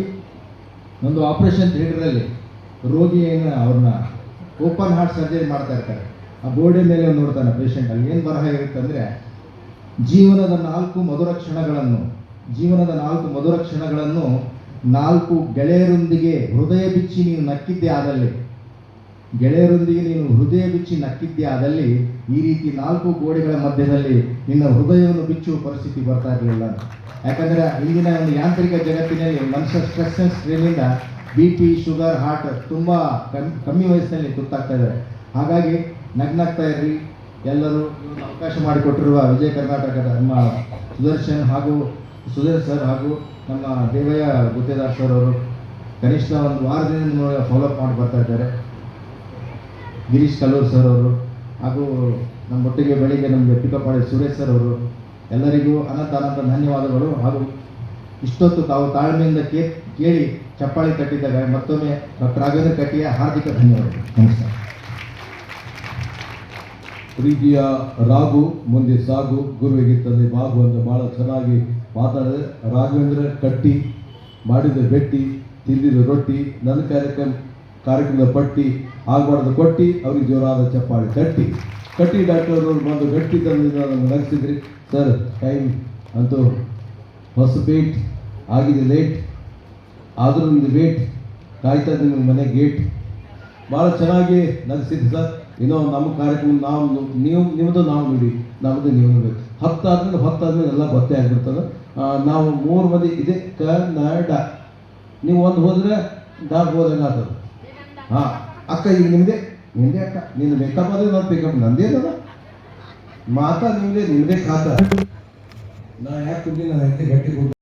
ಒಂದು ಆಪರೇಷನ್ ಥಿಯೇಟರಲ್ಲಿ ರೋಗಿಯನ್ನು ಅವ್ರನ್ನ ಓಪನ್ ಹಾರ್ಟ್ ಸರ್ಜರಿ ಮಾಡ್ತಾ ಇರ್ತಾರೆ. ಆ ಗೋಡೆ ಮೇಲೆ ನೋಡ್ತಾನೆ ಪೇಷಂಟ್, ಅಲ್ಲಿ ಏನು ಬರಹ ಇರುತ್ತೆ ಅಂದರೆ, ಜೀವನದ 4 ಮಧುರ ಕ್ಷಣಗಳನ್ನು 4 ಗೆಳೆಯರೊಂದಿಗೆ ಹೃದಯ ಬಿಚ್ಚಿ ನೀನು ನಕ್ಕಿದ್ದೇ ಆದಲ್ಲಿ, ಈ ರೀತಿ 4 ಗೋಡೆಗಳ ಮಧ್ಯದಲ್ಲಿ ನಿನ್ನ ಹೃದಯವನ್ನು ಬಿಚ್ಚುವ ಪರಿಸ್ಥಿತಿ ಬರ್ತಾ ಇರಲಿಲ್ಲ. ಯಾಕಂದರೆ ಇಂದಿನ ಒಂದು ಯಾಂತ್ರಿಕ ಜಗತ್ತಿನಲ್ಲಿ ಮನುಷ್ಯ ಸ್ಟ್ರೆಸ್ನಿಂದ BP, ಶುಗರ್, ಹಾರ್ಟ್ ತುಂಬ ಕಮ್ಮಿ ವಯಸ್ಸಿನಲ್ಲಿ ತುತ್ತಾಗ್ತಾ ಇದ್ದಾರೆ. ಹಾಗಾಗಿ ನಗ್ನಾಗ್ತಾ ಇರ್ರಿ ಎಲ್ಲರೂ. ಅವಕಾಶ ಮಾಡಿಕೊಟ್ಟಿರುವ ವಿಜಯ ಕರ್ನಾಟಕದ ನಮ್ಮ ಸುಧೀರ್ ಸರ್ ಹಾಗೂ ನಮ್ಮ ದೇವಯ್ಯ ಗುತ್ತೇದಾರ್ ಸರ್ ಅವರು ಕನಿಷ್ಠ ಒಂದು ವಾರದಿಂದ ಫಾಲೋಅಪ್ ಮಾಡಿ ಬರ್ತಾ ಇದ್ದಾರೆ. ಗಿರೀಶ್ ಕಲ್ಲೂರ್ ಸರ್ ಅವರು ಹಾಗೂ ನಮ್ಮೊಟ್ಟಿಗೆ ಬೆಳಿಗ್ಗೆ ನಮಗೆ ಪಿಕಪ್ ಮಾಡಿದ ಸುರೇಶ್ ಸರ್ ಅವರು, ಎಲ್ಲರಿಗೂ ಅನಂತ ಧನ್ಯವಾದಗಳು. ಹಾಗೂ ಇಷ್ಟೊತ್ತು ತಾವು ತಾಳ್ಮೆಯಿಂದ ಕೇಳಿ ಚಪ್ಪಾಳಿ ತಟ್ಟಿದ್ದಾಗ ಮತ್ತೊಮ್ಮೆ ಡಾಕ್ಟರ್ ರಾಘವೇಂದ್ರ ಕಟ್ಟಿಯ ಹಾರ್ದಿಕ ಧನ್ಯವಾದಗಳು. ನಮಸ್ಕಾರ. ಪ್ರೀತಿಯ ರಾಗು ಮುಂದೆ ಸಾಗು ಗುರುವಿಗೆ ತಂದೆ ಬಾಗು ಅಂತ ಭಾಳ ಚೆನ್ನಾಗಿ ಮಾತಾಡಿದೆ. ರಾಘವೇಂದ್ರ ಕಟ್ಟಿ ಮಾಡಿದ ಬೆಟ್ಟಿ ತಿಂದಿದ ರೊಟ್ಟಿ, ನನ್ನ ಕಾರ್ಯಕ್ರಮದ ಪಟ್ಟಿ ಆಗಬಾರ್ದು ಕೊಟ್ಟಿ, ಅವ್ರಿಗೆ ಜೋರಾದ ಚಪ್ಪಾಳಿ ಕಟ್ಟಿ ಡಾಕ್ಟರ್ ಅವರು ಬಂದು ಗಟ್ಟಿ ತಂದಿಂದ ನಮ್ಗೆ ನಗಿಸಿದ್ರಿ ಸರ್. ಟೈಮ್ ಅಂತೂ ಹೊಸಪೇಟ್ ಆಗಿದೆ ಲೇಟ್, ಆದರೂ ನಿಮ್ಮದು ವೇಟ್ ಕಾಯ್ತಾ ನಿಮಗೆ ಮನೆ ಗೇಟ್. ಭಾಳ ಚೆನ್ನಾಗಿ ನಗಿಸಿದ್ರಿ ಸರ್. ಇನ್ನೂ ನಮ್ಮ ಕಾರ್ಯಕ್ರಮ ನಿಮ್ಮದು ನಾವು ನೋಡಿ, ನಮ್ಮದು ನೀವು ನೋಡಬೇಕು. 10 ಆದ್ಮೇಲೆ ಎಲ್ಲ ಗೊತ್ತೇ ಆಗಿಬಿಡ್ತದೆ. ನಾವು 3 ಮಂದಿ ಇದೆ ಕನ್ನಡ, ನೀವು ಒಂದು ಹೋದರೆ ಹೋದಂಗೆ ಆಗ್ತದೆ. ಹಾಂ ಅಕ್ಕ, ಈಗ ನಿಮ್ಮದೇ ಅಕ್ಕ, ನೀನು ಮೇಕಪ್ ಆದರೆ ನಾನು ಪಿಕಪ್ ನಂದೇನದ ಮಾತಾ ನಿಮ್ಮದೇ ಖಾತ. ನಾ ಯಾಕೆ ಕುಂತೀನಿ, ನಾನು ಗಟ್ಟಿ